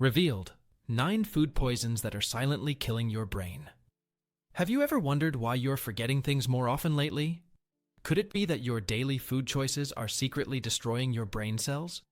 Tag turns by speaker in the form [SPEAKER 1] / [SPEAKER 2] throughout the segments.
[SPEAKER 1] Revealed: 9 food poisons that are silently killing your brain. Have you ever wondered why you're forgetting things more often lately? Could it be that your daily food choices are secretly destroying your brain cells?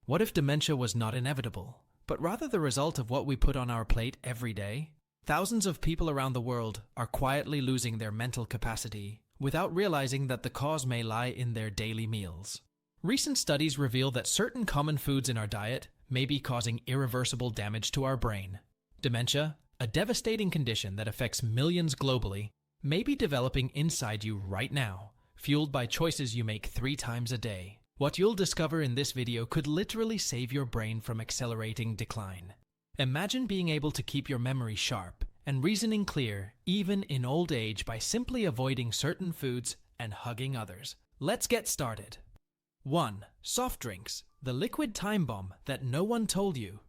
[SPEAKER 1] What if dementia was not inevitable, but rather the result of what we put on our plate every day? Thousands of people around the world are quietly losing their mental capacity without realizing that the cause may lie in their daily meals. Recent studies reveal that certain common foods in our diet may be causing irreversible damage to our brain. Dementia, a devastating condition that affects millions globally, may be developing inside you right now, fueled by choices you make 3 times a day. What you'll discover in this video could literally save your brain from accelerating decline. Imagine being able to keep your memory sharp and reasoning clear even in old age by simply avoiding certain foods and hugging others. Let's get started. 1. Soft drinks, the liquid time bomb that no one told you.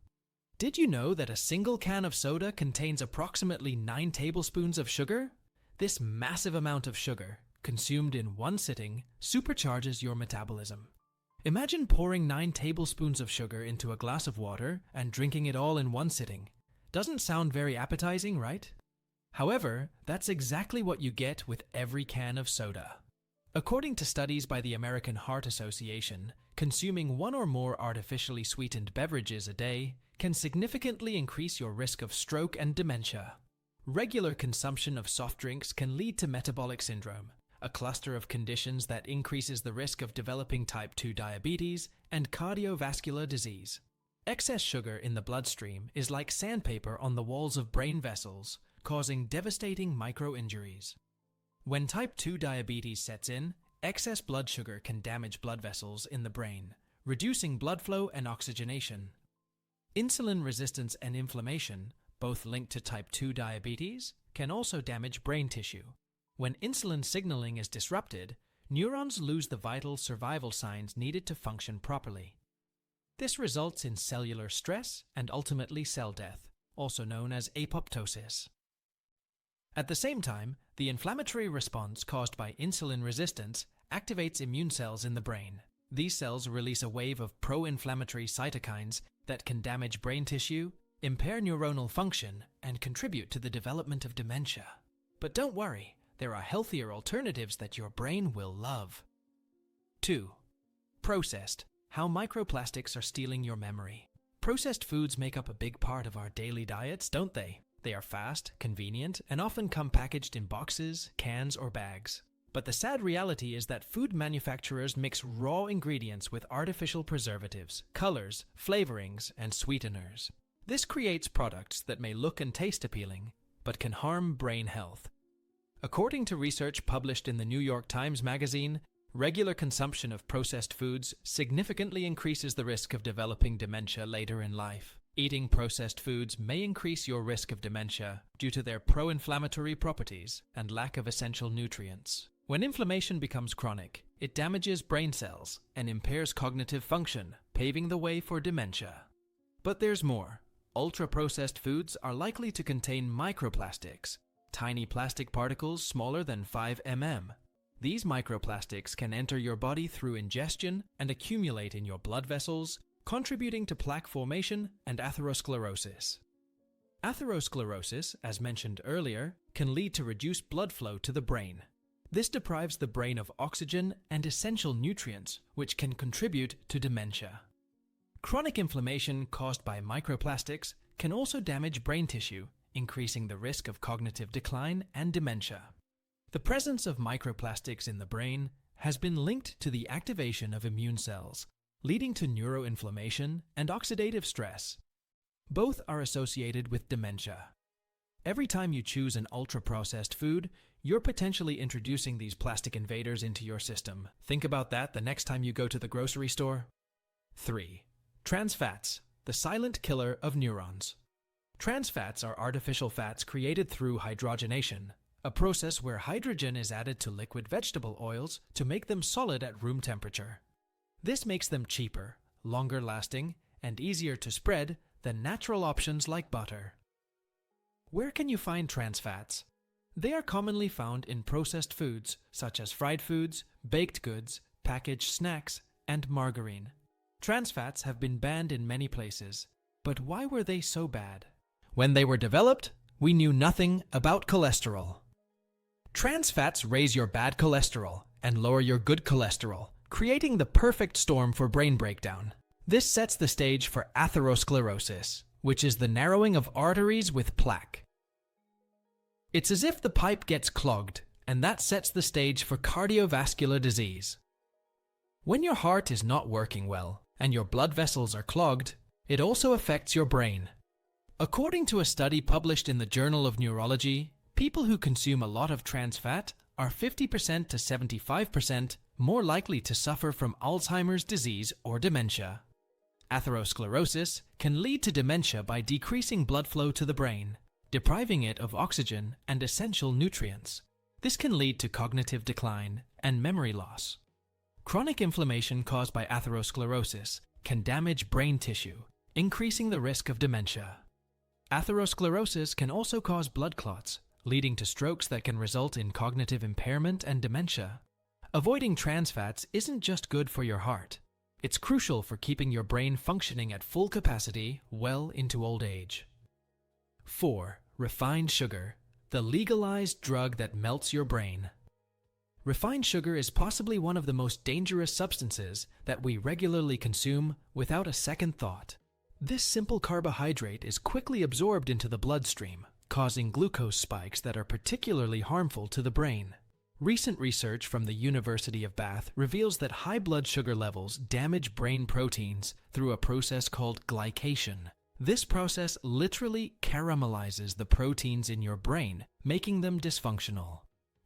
[SPEAKER 1] Did you know that a single can of soda contains approximately 9 tablespoons of sugar? This massive amount of sugar, consumed in one sitting, supercharges your metabolism. Imagine pouring 9 tablespoons of sugar into a glass of water and drinking it all in one sitting. Doesn't sound very appetizing, right? However, that's exactly what you get with every can of soda. According to studies by the American Heart Association, consuming 1 or more artificially sweetened beverages a day can significantly increase your risk of stroke and dementia. Regular consumption of soft drinks can lead to metabolic syndrome, a cluster of conditions that increases the risk of developing type 2 diabetes and cardiovascular disease. Excess sugar in the bloodstream is like sandpaper on the walls of brain vessels, causing devastating micro-injuries. When type 2 diabetes sets in, excess blood sugar can damage blood vessels in the brain, reducing blood flow and oxygenation. Insulin resistance and inflammation, both linked to type 2 diabetes, can also damage brain tissue. When insulin signaling is disrupted, neurons lose the vital survival signs needed to function properly. This results in cellular stress and ultimately cell death, also known as apoptosis. At the same time, the inflammatory response caused by insulin resistance activates immune cells in the brain. These cells release a wave of pro-inflammatory cytokines that can damage brain tissue, impair neuronal function, and contribute to the development of dementia. But don't worry, there are healthier alternatives that your brain will love. 2. Processed: how microplastics are stealing your memory. Processed foods make up a big part of our daily diets, don't they? They are fast, convenient, and often come packaged in boxes, cans, or bags. But the sad reality is that food manufacturers mix raw ingredients with artificial preservatives, colors, flavorings, and sweeteners. This creates products that may look and taste appealing, but can harm brain health. According to research published in the New York Times Magazine, regular consumption of processed foods significantly increases the risk of developing dementia later in life. Eating processed foods may increase your risk of dementia due to their pro-inflammatory properties and lack of essential nutrients. When inflammation becomes chronic, it damages brain cells and impairs cognitive function, paving the way for dementia. But there's more. Ultra-processed foods are likely to contain microplastics, tiny plastic particles smaller than 5 mm. These microplastics can enter your body through ingestion and accumulate in your blood vessels, contributing to plaque formation and atherosclerosis. Atherosclerosis, as mentioned earlier, can lead to reduced blood flow to the brain. This deprives the brain of oxygen and essential nutrients, which can contribute to dementia. Chronic inflammation caused by microplastics can also damage brain tissue, increasing the risk of cognitive decline and dementia. The presence of microplastics in the brain has been linked to the activation of immune cells, leading to neuroinflammation and oxidative stress. Both are associated with dementia. Every time you choose an ultra-processed food, you're potentially introducing these plastic invaders into your system. Think about that the next time you go to the grocery store. 3. Trans fats, the silent killer of neurons. Trans fats are artificial fats created through hydrogenation, a process where hydrogen is added to liquid vegetable oils to make them solid at room temperature. This makes them cheaper, longer lasting, and easier to spread than natural options like butter. Where can you find trans fats? They are commonly found in processed foods such as fried foods, baked goods, packaged snacks, and margarine. Trans fats have been banned in many places. But why were they so bad? When they were developed, we knew nothing about cholesterol. Trans fats raise your bad cholesterol and lower your good cholesterol, creating the perfect storm for brain breakdown. This sets the stage for atherosclerosis, which is the narrowing of arteries with plaque. It's as if the pipe gets clogged, and that sets the stage for cardiovascular disease. When your heart is not working well and your blood vessels are clogged, it also affects your brain. According to a study published in the Journal of Neurology, people who consume a lot of trans fat are 50% to 75% more likely to suffer from Alzheimer's disease or dementia. Atherosclerosis can lead to dementia by decreasing blood flow to the brain, depriving it of oxygen and essential nutrients. This can lead to cognitive decline and memory loss. Chronic inflammation caused by atherosclerosis can damage brain tissue, increasing the risk of dementia. Atherosclerosis can also cause blood clots, leading to strokes that can result in cognitive impairment and dementia. Avoiding trans fats isn't just good for your heart. It's crucial for keeping your brain functioning at full capacity well into old age. 4. Refined sugar, the legalized drug that melts your brain. Refined sugar is possibly one of the most dangerous substances that we regularly consume without a second thought. This simple carbohydrate is quickly absorbed into the bloodstream, causing glucose spikes that are particularly harmful to the brain. Recent research from the University of Bath reveals that high blood sugar levels damage brain proteins through a process called glycation. This process literally caramelizes the proteins in your brain, making them dysfunctional.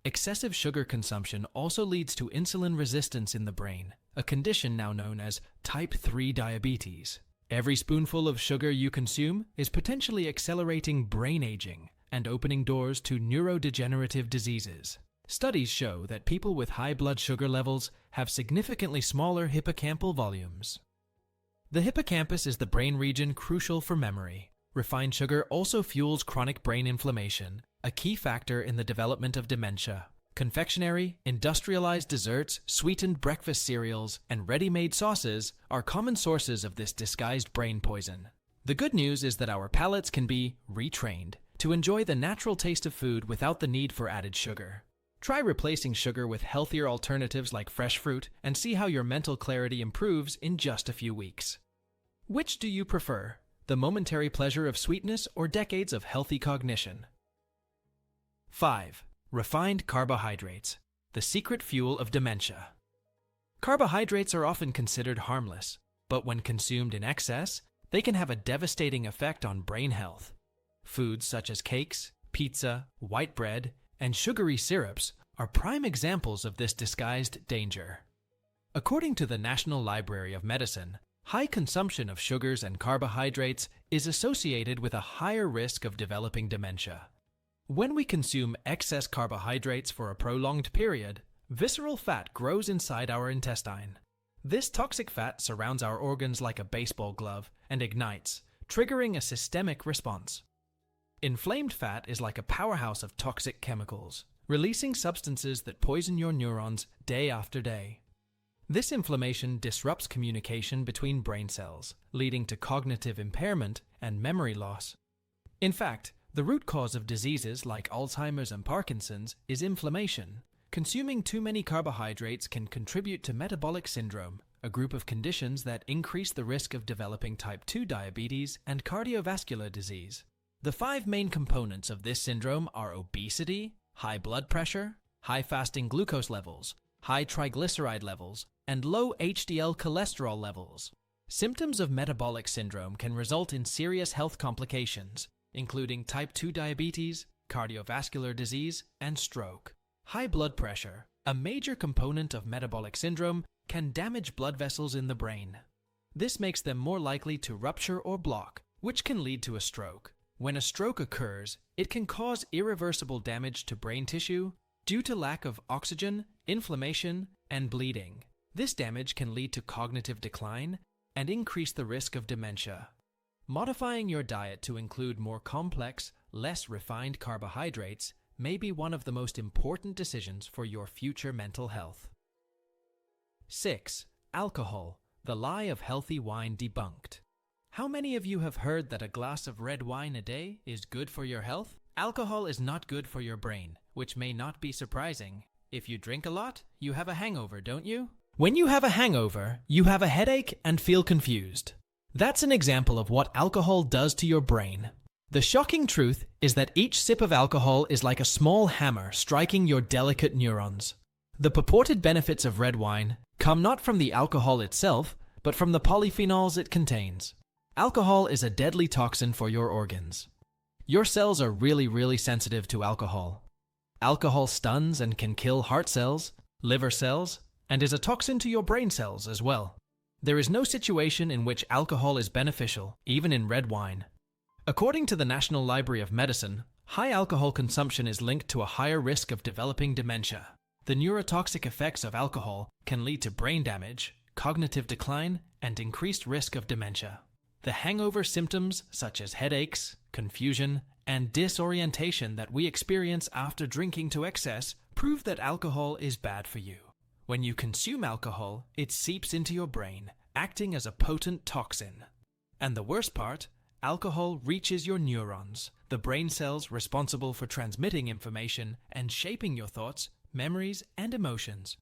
[SPEAKER 1] Excessive sugar consumption also leads to insulin resistance in the brain, a condition now known as type 3 diabetes. Every spoonful of sugar you consume is potentially accelerating brain aging and opening doors to neurodegenerative diseases. Studies show that people with high blood sugar levels have significantly smaller hippocampal volumes. The hippocampus is the brain region crucial for memory. Refined sugar also fuels chronic brain inflammation, a key factor in the development of dementia. Confectionery, industrialized desserts, sweetened breakfast cereals, and ready-made sauces are common sources of this disguised brain poison. The good news is that our palates can be retrained to enjoy the natural taste of food without the need for added sugar. Try replacing sugar with healthier alternatives like fresh fruit and see how your mental clarity improves in just a few weeks. Which do you prefer, the momentary pleasure of sweetness or decades of healthy cognition? 5. Refined carbohydrates, the secret fuel of dementia. Carbohydrates are often considered harmless, but when consumed in excess, they can have a devastating effect on brain health. Foods such as cakes, pizza, white bread, and sugary syrups are prime examples of this disguised danger. According to the National Library of Medicine, high consumption of sugars and carbohydrates is associated with a higher risk of developing dementia. When we consume excess carbohydrates for a prolonged period, visceral fat grows inside our intestine. This toxic fat surrounds our organs like a baseball glove and ignites, triggering a systemic response. Inflamed fat is like a powerhouse of toxic chemicals, releasing substances that poison your neurons day after day. This inflammation disrupts communication between brain cells, leading to cognitive impairment and memory loss. In fact, the root cause of diseases like Alzheimer's and Parkinson's is inflammation. Consuming too many carbohydrates can contribute to metabolic syndrome, a group of conditions that increase the risk of developing type 2 diabetes and cardiovascular disease. The 5 main components of this syndrome are obesity, high blood pressure, high fasting glucose levels, high triglyceride levels, and low HDL cholesterol levels. Symptoms of metabolic syndrome can result in serious health complications, including type 2 diabetes, cardiovascular disease, and stroke. High blood pressure, a major component of metabolic syndrome, can damage blood vessels in the brain. This makes them more likely to rupture or block, which can lead to a stroke. When a stroke occurs, it can cause irreversible damage to brain tissue due to lack of oxygen, inflammation, and bleeding. This damage can lead to cognitive decline and increase the risk of dementia. Modifying your diet to include more complex, less refined carbohydrates may be one of the most important decisions for your future mental health. 6. Alcohol, the lie of healthy wine debunked. How many of you have heard that a glass of red wine a day is good for your health? Alcohol is not good for your brain, which may not be surprising. If you drink a lot, you have a hangover, don't you? When you have a hangover, you have a headache and feel confused. That's an example of what alcohol does to your brain. The shocking truth is that each sip of alcohol is like a small hammer striking your delicate neurons. The purported benefits of red wine come not from the alcohol itself, but from the polyphenols it contains. Alcohol is a deadly toxin for your organs. Your cells are really sensitive to alcohol. Alcohol stuns and can kill heart cells, liver cells, and is a toxin to your brain cells as well. There is no situation in which alcohol is beneficial, even in red wine. According to the National Library of Medicine, high alcohol consumption is linked to a higher risk of developing dementia. The neurotoxic effects of alcohol can lead to brain damage, cognitive decline, and increased risk of dementia. The hangover symptoms, such as headaches, confusion, and disorientation that we experience after drinking to excess, prove that alcohol is bad for you. When you consume alcohol, it seeps into your brain, acting as a potent toxin. And the worst part, alcohol reaches your neurons, the brain cells responsible for transmitting information and shaping your thoughts, memories, and emotions.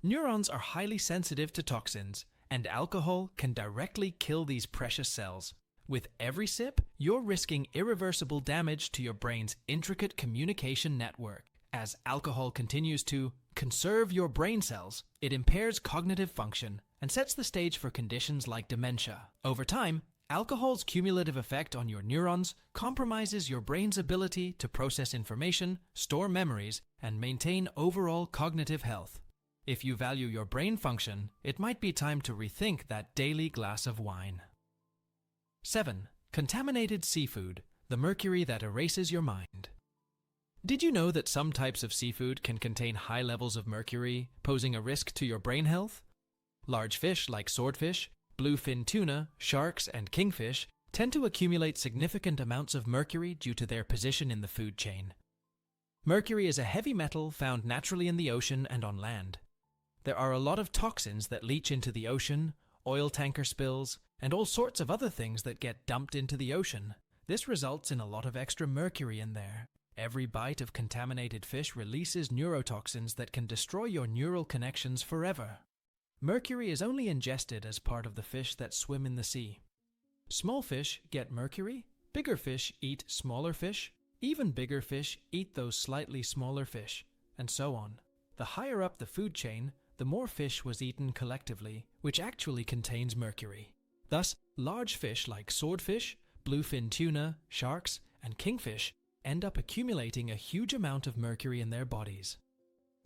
[SPEAKER 1] Neurons are highly sensitive to toxins, and alcohol can directly kill these precious cells. With every sip, you're risking irreversible damage to your brain's intricate communication network. As alcohol continues to conserve your brain cells, it impairs cognitive function and sets the stage for conditions like dementia. Over time, alcohol's cumulative effect on your neurons compromises your brain's ability to process information, store memories, and maintain overall cognitive health. If you value your brain function, it might be time to rethink that daily glass of wine. 7. Contaminated seafood, the mercury that erases your mind. Did you know that some types of seafood can contain high levels of mercury, posing a risk to your brain health? Large fish like swordfish, bluefin tuna, sharks, and kingfish tend to accumulate significant amounts of mercury due to their position in the food chain. Mercury is a heavy metal found naturally in the ocean and on land. There are a lot of toxins that leach into the ocean, oil tanker spills, and all sorts of other things that get dumped into the ocean. This results in a lot of extra mercury in there. Every bite of contaminated fish releases neurotoxins that can destroy your neural connections forever. Mercury is only ingested as part of the fish that swim in the sea. Small fish get mercury, bigger fish eat smaller fish, even bigger fish eat those slightly smaller fish, and so on. The higher up the food chain, the more fish was eaten collectively, which actually contains mercury. Thus, large fish like swordfish, bluefin tuna, sharks, and kingfish end up accumulating a huge amount of mercury in their bodies.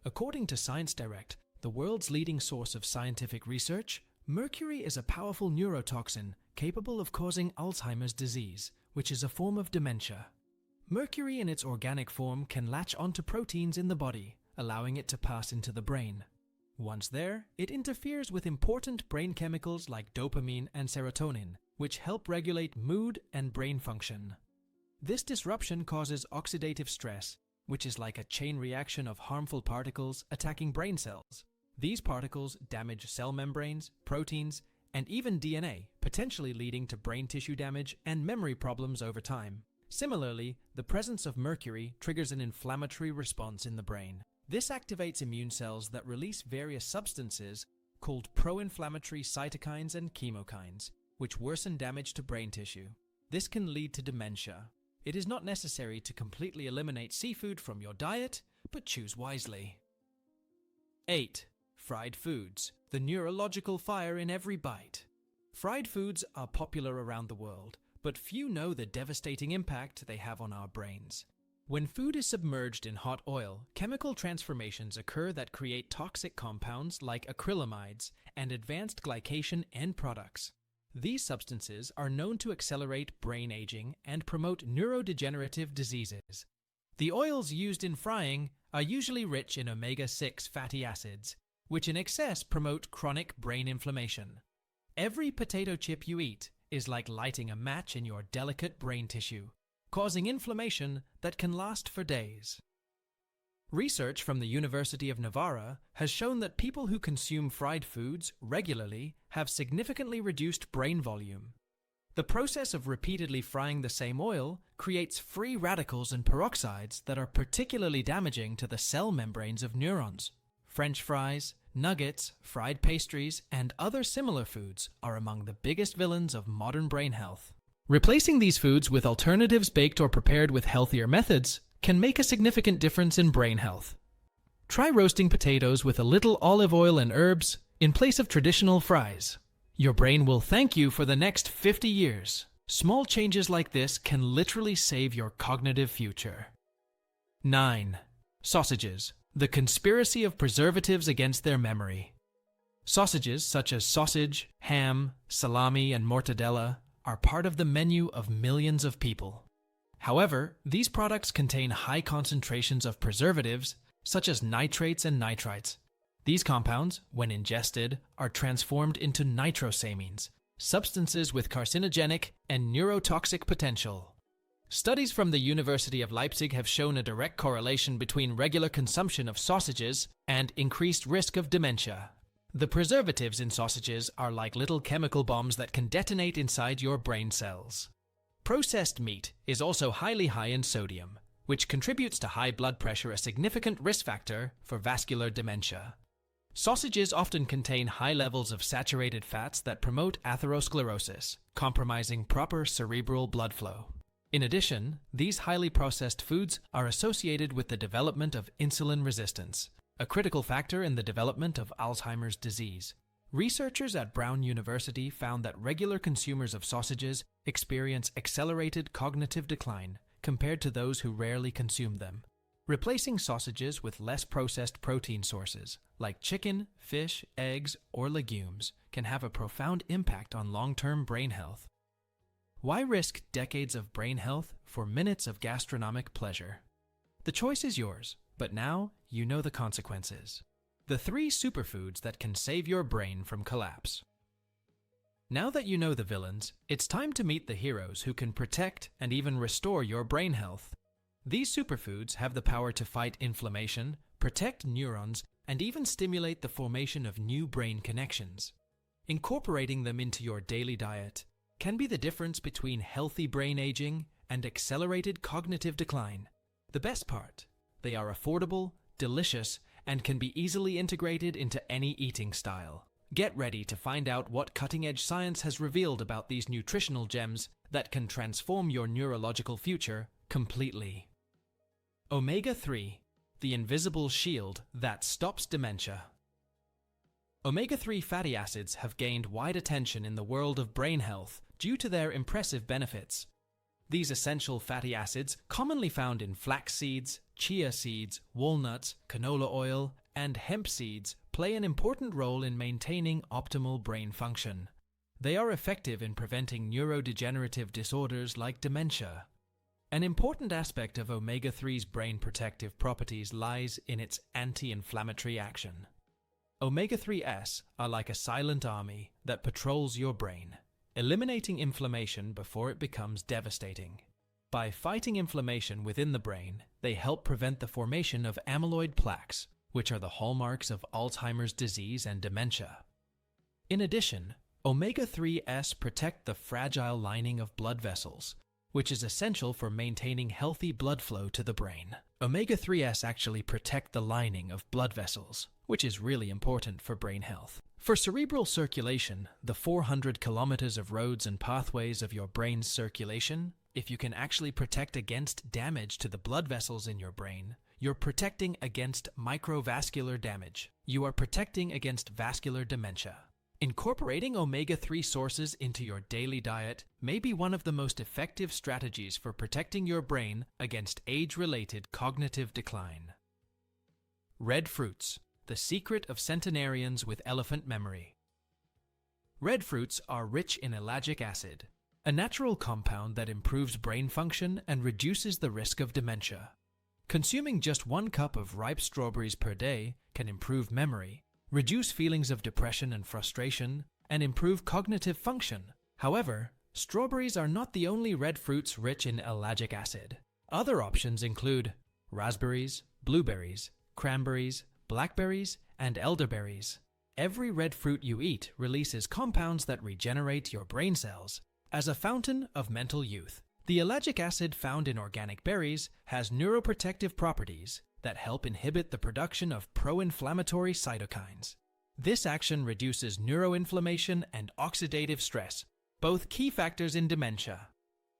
[SPEAKER 1] According to Science Direct, the world's leading source of scientific research, mercury is a powerful neurotoxin capable of causing Alzheimer's disease, which is a form of dementia. Mercury in its organic form can latch onto proteins in the body, allowing it to pass into the brain. Once there, it interferes with important brain chemicals like dopamine and serotonin, which help regulate mood and brain function. This disruption causes oxidative stress, which is like a chain reaction of harmful particles attacking brain cells. These particles damage cell membranes, proteins, and even DNA, potentially leading to brain tissue damage and memory problems over time. Similarly, the presence of mercury triggers an inflammatory response in the brain. This activates immune cells that release various substances called pro-inflammatory cytokines and chemokines, which worsen damage to brain tissue. This can lead to dementia. It is not necessary to completely eliminate seafood from your diet, but choose wisely. 8. Fried foods, the neurological fire in every bite. Fried foods are popular around the world, but few know the devastating impact they have on our brains. When food is submerged in hot oil, chemical transformations occur that create toxic compounds like acrylamides and advanced glycation end products. These substances are known to accelerate brain aging and promote neurodegenerative diseases. The oils used in frying are usually rich in omega-6 fatty acids, which in excess promote chronic brain inflammation. Every potato chip you eat is like lighting a match in your delicate brain tissue, causing inflammation that can last for days. Research from the University of Navarra has shown that people who consume fried foods regularly have significantly reduced brain volume. The process of repeatedly frying the same oil creates free radicals and peroxides that are particularly damaging to the cell membranes of neurons. French fries, nuggets, fried pastries, and other similar foods are among the biggest villains of modern brain health. Replacing these foods with alternatives baked or prepared with healthier methods can make a significant difference in brain health. Try roasting potatoes with a little olive oil and herbs in place of traditional fries. Your brain will thank you for the next 50 years. Small changes like this can literally save your cognitive future. 9. Sausages. The conspiracy of preservatives against their memory. Sausages such as sausage, ham, salami, and mortadella are part of the menu of millions of people. However, these products contain high concentrations of preservatives such as nitrates and nitrites. These compounds, when ingested, are transformed into nitrosamines, substances with carcinogenic and neurotoxic potential. Studies from the University of Leipzig have shown a direct correlation between regular consumption of sausages and increased risk of dementia. The preservatives in sausages are like little chemical bombs that can detonate inside your brain cells. Processed meat is also highly high in sodium, which contributes to high blood pressure, a significant risk factor for vascular dementia. Sausages often contain high levels of saturated fats that promote atherosclerosis, compromising proper cerebral blood flow. In addition, these highly processed foods are associated with the development of insulin resistance, a critical factor in the development of Alzheimer's disease. Researchers at Brown University found that regular consumers of sausages experience accelerated cognitive decline compared to those who rarely consume them. Replacing sausages with less processed protein sources, like chicken, fish, eggs, or legumes, can have a profound impact on long-term brain health. Why risk decades of brain health for minutes of gastronomic pleasure? The choice is yours, but now you know the consequences. The 3 superfoods that can save your brain from collapse. Now that you know the villains, it's time to meet the heroes who can protect and even restore your brain health. These superfoods have the power to fight inflammation, protect neurons, and even stimulate the formation of new brain connections. Incorporating them into your daily diet can be the difference between healthy brain aging and accelerated cognitive decline. The best part, they are affordable, delicious, and can be easily integrated into any eating style. Get ready to find out what cutting-edge science has revealed about these nutritional gems that can transform your neurological future completely. Omega-3, the invisible shield that stops dementia. Omega-3 fatty acids have gained wide attention in the world of brain health due to their impressive benefits. These essential fatty acids, commonly found in flax seeds, chia seeds, walnuts, canola oil, and hemp seeds, play an important role in maintaining optimal brain function. They are effective in preventing neurodegenerative disorders like dementia. An important aspect of omega-3's brain protective properties lies in its anti-inflammatory action. Omega-3s are like a silent army that patrols your brain, eliminating inflammation before it becomes devastating. By fighting inflammation within the brain, they help prevent the formation of amyloid plaques, which are the hallmarks of Alzheimer's disease and dementia. In addition, omega-3s protect the fragile lining of blood vessels, which is essential for maintaining healthy blood flow to the brain. Omega-3s actually protect the lining of blood vessels, which is really important for brain health. For cerebral circulation, the 400 kilometers of roads and pathways of your brain's circulation, if you can actually protect against damage to the blood vessels in your brain, you're protecting against microvascular damage. You are protecting against vascular dementia. Incorporating omega-3 sources into your daily diet may be one of the most effective strategies for protecting your brain against age-related cognitive decline. Red fruits, the secret of centenarians with elephant memory. Red fruits are rich in ellagic acid, a natural compound that improves brain function and reduces the risk of dementia. Consuming just 1 cup of ripe strawberries per day can improve memory, reduce feelings of depression and frustration, and improve cognitive function. However, strawberries are not the only red fruits rich in ellagic acid. Other options include raspberries, blueberries, cranberries, blackberries, and elderberries. Every red fruit you eat releases compounds that regenerate your brain cells, As a fountain of mental youth, the ellagic acid found in organic berries has neuroprotective properties that help inhibit the production of pro-inflammatory cytokines. This action reduces neuroinflammation and oxidative stress, both key factors in dementia.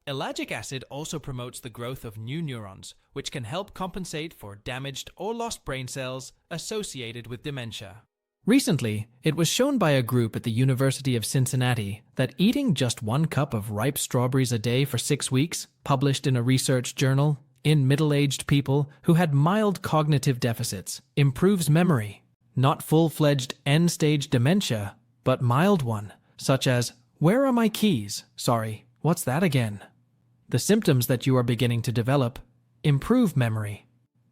[SPEAKER 1] Ellagic acid also promotes the growth of new neurons, which can help compensate for damaged or lost brain cells associated with dementia. Recently, it was shown by a group at the University of Cincinnati that eating just 1 cup of ripe strawberries a day for 6 weeks, published in a research journal, in middle-aged people who had mild cognitive deficits, improves memory. Not full-fledged end-stage dementia, but mild one, such as, "Where are my keys? Sorry, what's that again?" The symptoms that you are beginning to develop improve memory.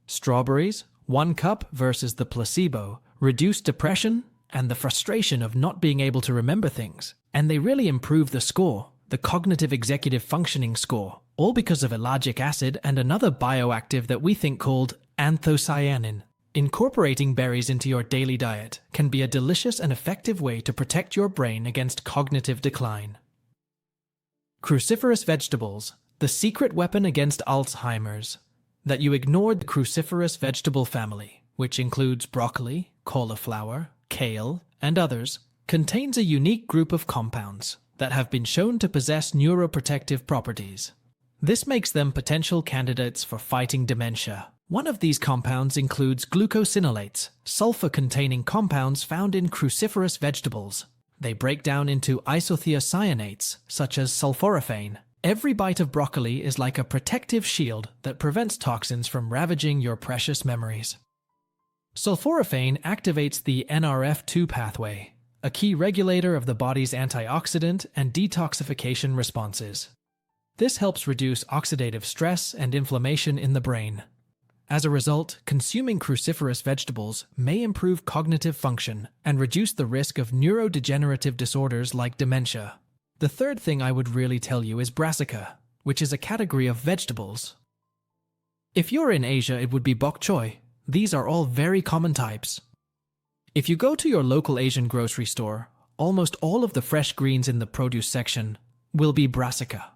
[SPEAKER 1] Strawberries, 1 cup versus the placebo, reduce depression and the frustration of not being able to remember things. And they really improve the score, the cognitive executive functioning score, all because of ellagic acid and another bioactive that we think called anthocyanin. Incorporating berries into your daily diet can be a delicious and effective way to protect your brain against cognitive decline. Cruciferous vegetables, the secret weapon against Alzheimer's. That you ignored the cruciferous vegetable family, which includes broccoli, cauliflower, kale, and others, contains a unique group of compounds that have been shown to possess neuroprotective properties. This makes them potential candidates for fighting dementia. One of these compounds includes glucosinolates, sulfur-containing compounds found in cruciferous vegetables. They break down into isothiocyanates, such as sulforaphane. Every bite of broccoli is like a protective shield that prevents toxins from ravaging your precious memories. Sulforaphane activates the NRF2 pathway, a key regulator of the body's antioxidant and detoxification responses. This helps reduce oxidative stress and inflammation in the brain. As a result, consuming cruciferous vegetables may improve cognitive function and reduce the risk of neurodegenerative disorders like dementia. The third thing I would really tell you is brassica, which is a category of vegetables. If you're in Asia, it would be bok choy. These are all very common types. If you go to your local Asian grocery store, almost all of the fresh greens in the produce section will be brassica.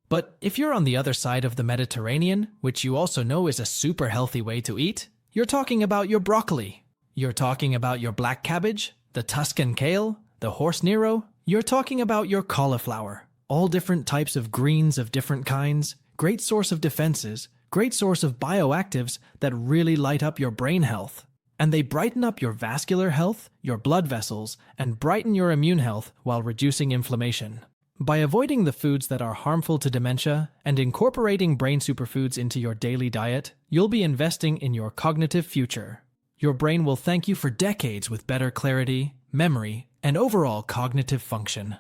[SPEAKER 1] But if you're on the other side of the Mediterranean, which you also know is a super healthy way to eat, you're talking about your broccoli. You're talking about your black cabbage, the Tuscan kale, the horse Nero. You're talking about your cauliflower. All different types of greens of different kinds, great source of defenses, great source of bioactives that really light up your brain health. And they brighten up your vascular health, your blood vessels, and brighten your immune health while reducing inflammation. By avoiding the foods that are harmful to dementia and incorporating brain superfoods into your daily diet, you'll be investing in your cognitive future. Your brain will thank you for decades with better clarity, memory, and overall cognitive function.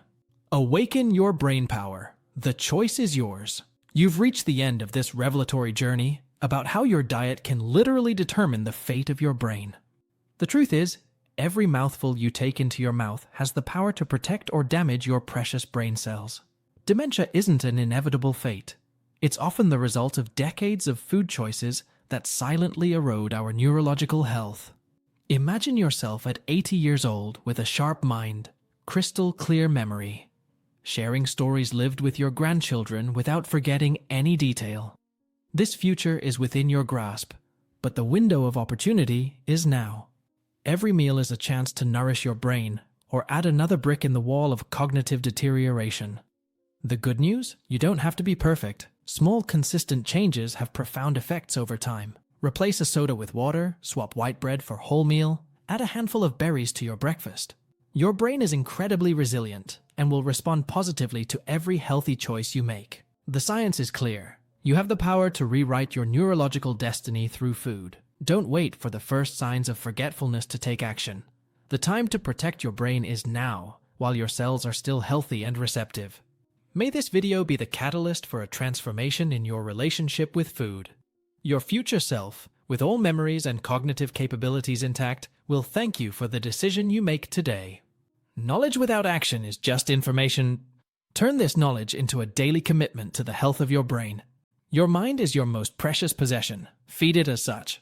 [SPEAKER 1] Awaken your brain power. The choice is yours. You've reached the end of this revelatory journey about how your diet can literally determine the fate of your brain. The truth is, every mouthful you take into your mouth has the power to protect or damage your precious brain cells. Dementia isn't an inevitable fate. It's often the result of decades of food choices that silently erode our neurological health. Imagine yourself at 80 years old with a sharp mind, crystal clear memory, sharing stories lived with your grandchildren without forgetting any detail. This future is within your grasp, but the window of opportunity is now. Every meal is a chance to nourish your brain or add another brick in the wall of cognitive deterioration. The good news? You don't have to be perfect. Small, consistent changes have profound effects over time. Replace a soda with water, swap white bread for wholemeal, add a handful of berries to your breakfast. Your brain is incredibly resilient and will respond positively to every healthy choice you make. The science is clear. You have the power to rewrite your neurological destiny through food. Don't wait for the first signs of forgetfulness to take action. The time to protect your brain is now, while your cells are still healthy and receptive. May this video be the catalyst for a transformation in your relationship with food. Your future self, with all memories and cognitive capabilities intact, will thank you for the decision you make today. Knowledge without action is just information. Turn this knowledge into a daily commitment to the health of your brain. Your mind is your most precious possession. Feed it as such.